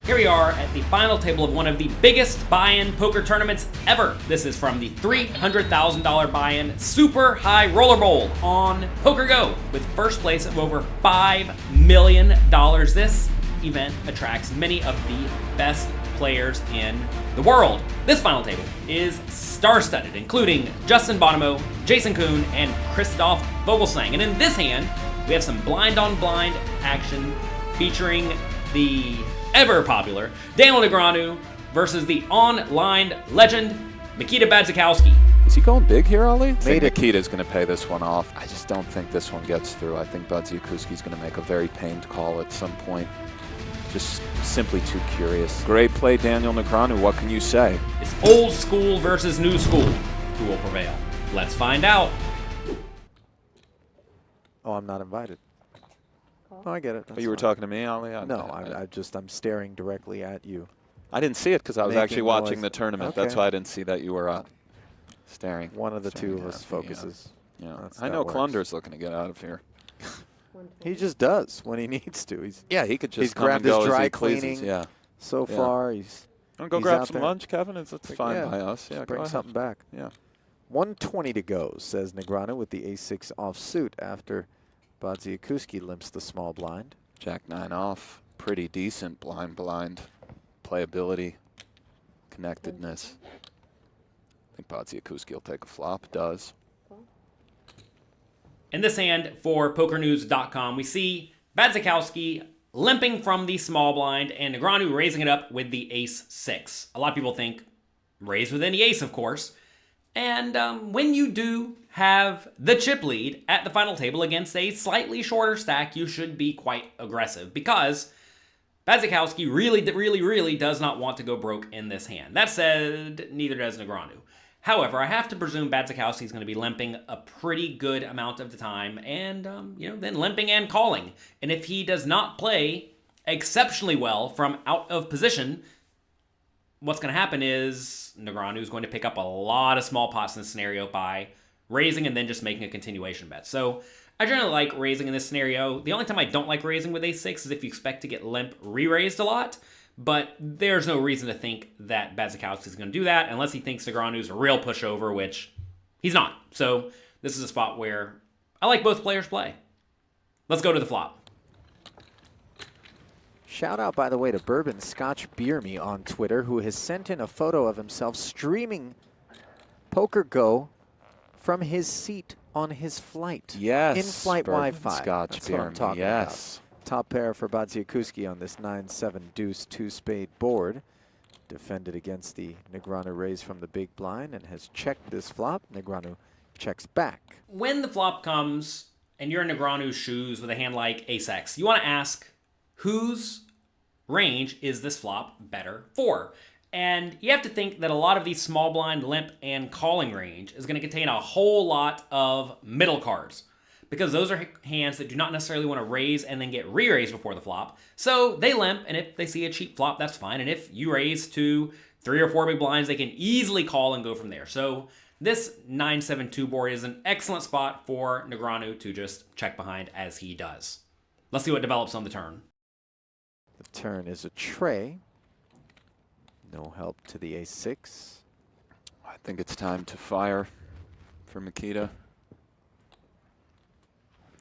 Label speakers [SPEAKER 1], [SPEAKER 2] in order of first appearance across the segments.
[SPEAKER 1] Here we are at the final table of one of the biggest buy-in poker tournaments ever. This is from the $300,000 buy-in Super High Roller Bowl on PokerGO with first place of over $5 million. This event attracts many of the best players in the world. This final table is star-studded, including Justin Bonomo, Jason Koon, and Christoph Volegsang. And in this hand, we have some blind-on-blind action featuring the ever-popular Daniel Negreanu versus the online legend Mikita Badziakouski.
[SPEAKER 2] Is he going big here, Ali? I think Mikita's going to pay this one off. I just don't think this one gets through. I think Badziakouski's going to make a very pained call at some point. Just simply too curious. Great play, Daniel Negreanu. What can you say?
[SPEAKER 1] It's old school versus new school. Who will prevail? Let's find out.
[SPEAKER 3] Oh, I'm not invited. Oh, I get it.
[SPEAKER 2] You were talking to me, Ali?
[SPEAKER 3] No, I'm staring directly at you.
[SPEAKER 2] I didn't see it because I was actually watching the tournament.
[SPEAKER 3] Okay.
[SPEAKER 2] That's why I didn't see that you were staring.
[SPEAKER 3] One of the two of us focuses.
[SPEAKER 2] Yeah. I know Klunder's looking to get out of here.
[SPEAKER 3] He just does when he needs to.
[SPEAKER 2] He could just
[SPEAKER 3] he's
[SPEAKER 2] come
[SPEAKER 3] grabbed
[SPEAKER 2] and go
[SPEAKER 3] his
[SPEAKER 2] as
[SPEAKER 3] dry
[SPEAKER 2] he pleases.
[SPEAKER 3] cleaning.
[SPEAKER 2] Yeah.
[SPEAKER 3] So far, he's.
[SPEAKER 2] Want to go grab some lunch, Kevin? It's fine by us. Yeah,
[SPEAKER 3] bring something back.
[SPEAKER 2] Yeah.
[SPEAKER 3] 120 to go, says Negreanu with the ace-6 offsuit after Badziakouski limps the small blind.
[SPEAKER 2] Jack-9 off. Pretty decent blind playability, connectedness. I think Badziakouski will take a flop. Does.
[SPEAKER 1] In this hand for PokerNews.com, we see Badziakouski limping from the small blind and Negreanu raising it up with the ace-6. A lot of people think raise with any ace, of course. And when you do have the chip lead at the final table against a slightly shorter stack, you should be quite aggressive because Badziakouski really does not want to go broke in this hand. That said, neither does Negreanu. However, I have to presume Badziakouski is going to be limping a pretty good amount of the time and, then limping and calling. And if he does not play exceptionally well from out of position, what's going to happen is Negreanu is going to pick up a lot of small pots in this scenario by raising and then just making a continuation bet. So I generally like raising in this scenario. The only time I don't like raising with ace-6 is if you expect to get limp re-raised a lot. But there's no reason to think that Badziakouski is going to do that unless he thinks Negreanu's a real pushover, which he's not. So this is a spot where I like both players play. Let's go to the flop.
[SPEAKER 3] Shout out, by the way, to Bourbon Scotch Beer Me on Twitter, who has sent in a photo of himself streaming PokerGO from his seat on his flight.
[SPEAKER 2] Yes.
[SPEAKER 3] In-flight Wi-Fi.
[SPEAKER 2] Scotch
[SPEAKER 3] That's
[SPEAKER 2] Beer
[SPEAKER 3] what I'm talking about. Top pair for Badziakouski on this 9-7 deuce two-spade board. Defended against the Negreanu raise from the big blind and has checked this flop. Negreanu checks back.
[SPEAKER 1] When the flop comes and you're in Negreanu's shoes with a hand like ace-x, you want to ask, whose range is this flop better for? And you have to think that a lot of these small blind, limp, and calling range is going to contain a whole lot of middle cards, because those are hands that do not necessarily want to raise and then get re-raised before the flop. So they limp, and if they see a cheap flop, that's fine. And if you raise to 3 or 4 big blinds, they can easily call and go from there. So this 9-7-2 board is an excellent spot for Negreanu to just check behind as he does. Let's see what develops on the turn.
[SPEAKER 3] The turn is a tray. No help to the ace-6.
[SPEAKER 2] I think it's time to fire for Mikita.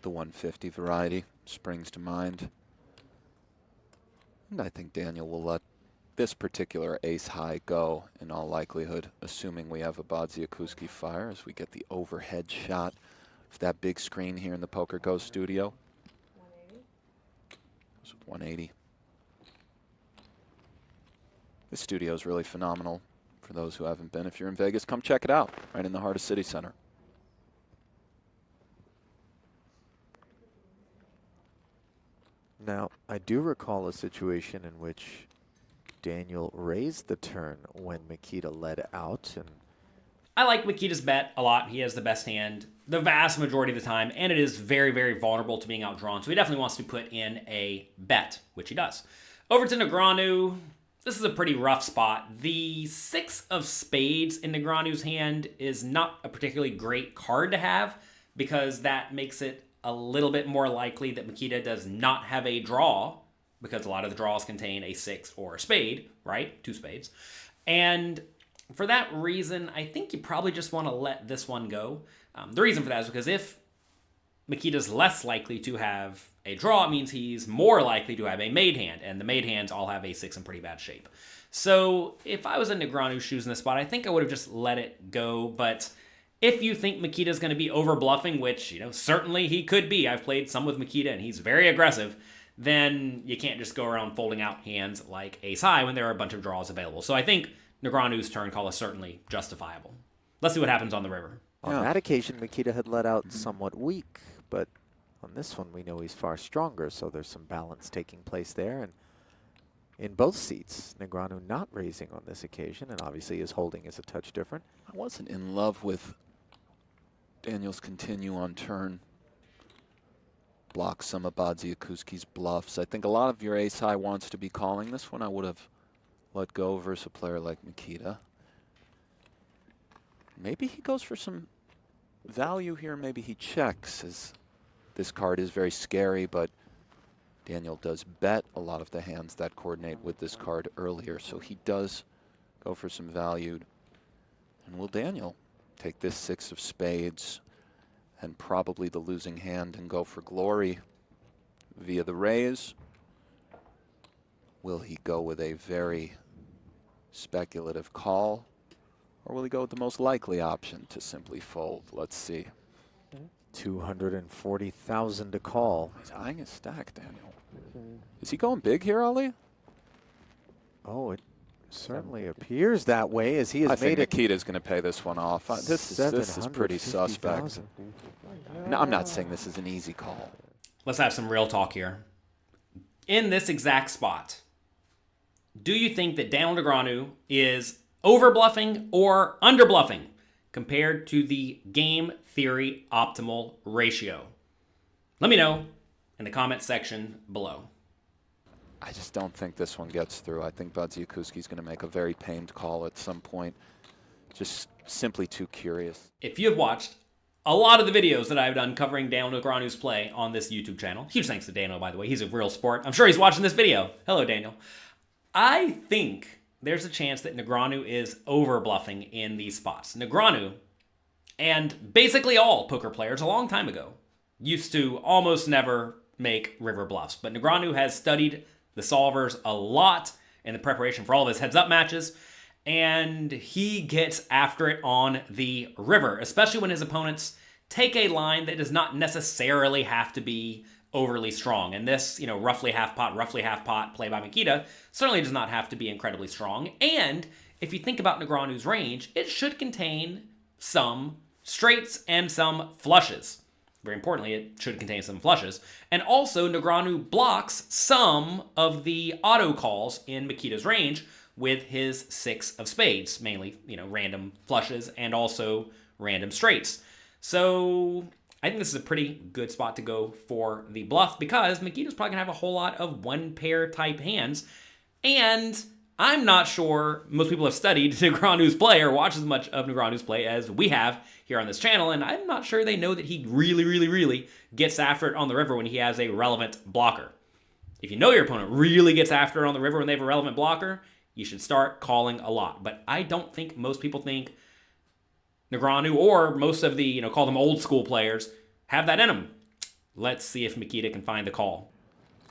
[SPEAKER 2] The 150 variety springs to mind. And I think Daniel will let this particular ace high go in all likelihood, assuming we have a Badziakouski fire as we get the overhead shot of that big screen here in the PokerGO Studio. 180. This studio is really phenomenal for those who haven't been. If you're in Vegas, come check it out, right in the heart of City Center.
[SPEAKER 3] Now, I do recall a situation in which Daniel raised the turn when Mikita led out. And
[SPEAKER 1] I like Mikita's bet a lot. He has the best hand the vast majority of the time, and it is very vulnerable to being outdrawn. So he definitely wants to put in a bet, which he does. Over to Negreanu. This is a pretty rough spot. The 6 of spades in Negreanu's hand is not a particularly great card to have because that makes it a little bit more likely that Mikita does not have a draw because a lot of the draws contain a 6 or a spade, right? 2 spades. And for that reason, I think you probably just want to let this one go. The reason for that is because if Mikita's less likely to have a draw, it means he's more likely to have a made hand, and the made hands all have a 6 in pretty bad shape. So if I was in Negreanu's shoes in this spot, I think I would have just let it go. But if you think Mikita's going to be over bluffing, which, you know, certainly he could be, I've played some with Mikita and he's very aggressive, then you can't just go around folding out hands like ace high when there are a bunch of draws available. So I think Negreanu's turn call is certainly justifiable. Let's see what happens on the river.
[SPEAKER 3] On that occasion, Mikita had let out somewhat weak, but on this one, we know he's far stronger, so there's some balance taking place there. And in both seats, Negreanu not raising on this occasion, and obviously his holding is a touch different.
[SPEAKER 2] I wasn't in love with Daniel's continue on turn. Block some of Badziakouski's bluffs. I think a lot of your ace high wants to be calling. This one I would have let go versus a player like Mikita. Maybe he goes for some value here. Maybe he checks, as this card is very scary, but Daniel does bet a lot of the hands that coordinate with this card earlier, so he does go for some value. And will Daniel take this 6 of spades and probably the losing hand and go for glory via the raise? Will he go with a very speculative call, or will he go with the most likely option to simply fold? Let's see.
[SPEAKER 3] 240,000 to call.
[SPEAKER 2] He's eyeing his stack, Daniel. Is he going big here, Ali?
[SPEAKER 3] Oh, it certainly appears that way, as he has
[SPEAKER 2] I
[SPEAKER 3] made
[SPEAKER 2] think
[SPEAKER 3] it.
[SPEAKER 2] Nikita's going to pay this one off. This is pretty suspect. No, I'm not saying this is an easy call.
[SPEAKER 1] Let's have some real talk here. In this exact spot, do you think that Daniel Negreanu is over bluffing or under bluffing compared to the game theory optimal ratio? Let me know in the comment section below.
[SPEAKER 2] I just don't think this one gets through. I think Badziakouski's going to make a very pained call at some point. Just simply too curious.
[SPEAKER 1] If you have watched a lot of the videos that I've done covering Daniel Negreanu's play on this YouTube channel, huge thanks to Daniel, by the way. He's a real sport. I'm sure he's watching this video. Hello, Daniel. I think there's a chance that Negreanu is over bluffing in these spots. Negreanu, and basically all poker players a long time ago, used to almost never make river bluffs. But Negreanu has studied the solvers a lot in the preparation for all of his heads-up matches, and he gets after it on the river, especially when his opponents take a line that does not necessarily have to be overly strong. And this, you know, roughly half pot play by Mikita certainly does not have to be incredibly strong. And if you think about Negreanu's range, it should contain some straights and some flushes. Very importantly, it should contain some flushes. And also, Negreanu blocks some of the auto calls in Mikita's range with his 6 of spades, mainly, you know, random flushes and also random straights. So I think this is a pretty good spot to go for the bluff, because Mikita's probably gonna have a whole lot of one pair type hands. And I'm not sure most people have studied Negreanu's play or watched as much of Negreanu's play as we have here on this channel, and I'm not sure they know that he really gets after it on the river when he has a relevant blocker. If you know your opponent really gets after it on the river when they have a relevant blocker, you should start calling a lot. But I don't think most people think Negreanu, or most of the, you know, call them old school players, have that in them. Let's see if Mikita can find the call.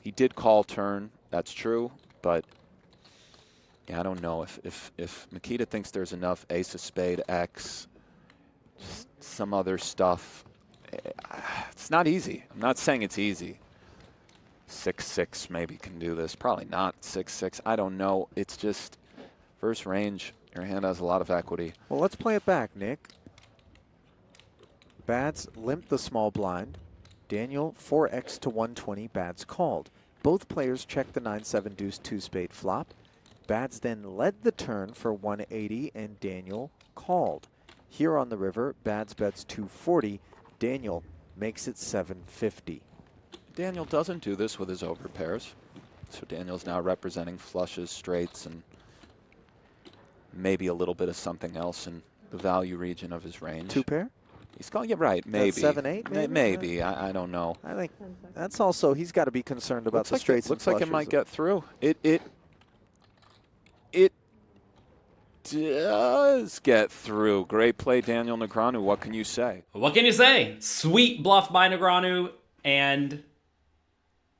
[SPEAKER 2] He did call turn, that's true, but yeah, I don't know. If Mikita thinks there's enough ace of spade, X, just some other stuff, it's not easy. I'm not saying it's easy. 6-6 maybe can do this. Probably not 6-6. I don't know. It's just versus range. Your hand has a lot of equity.
[SPEAKER 3] Well, let's play it back, Nick. Bads limped the small blind. Daniel 4x to 120. Bads called. Both players checked the 9-7 deuce 2 spade flop. Bads then led the turn for 180, and Daniel called. Here on the river, Bads bets 240. Daniel makes it 750.
[SPEAKER 2] Daniel doesn't do this with his overpairs. So Daniel's now representing flushes, straights, and maybe a little bit of something else in the value region of his range.
[SPEAKER 3] 2 pair?
[SPEAKER 2] He's calling you right, maybe.
[SPEAKER 3] 7-8, maybe?
[SPEAKER 2] Maybe. I don't know.
[SPEAKER 3] I think that's also, he's got to be concerned about the straights.
[SPEAKER 2] Looks like it might get through. It does get through. Great play, Daniel Negreanu. What can you say?
[SPEAKER 1] What can you say? Sweet bluff by Negreanu, and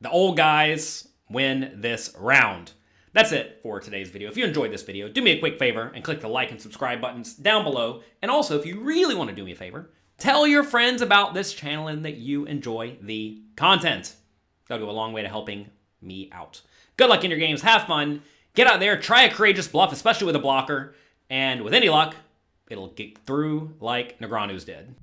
[SPEAKER 1] the old guys win this round. That's it for today's video. If you enjoyed this video, do me a quick favor and click the like and subscribe buttons down below. And also, if you really want to do me a favor, tell your friends about this channel and that you enjoy the content. That'll go a long way to helping me out. Good luck in your games. Have fun. Get out there. Try a courageous bluff, especially with a blocker. And with any luck, it'll get through like Negreanu's did.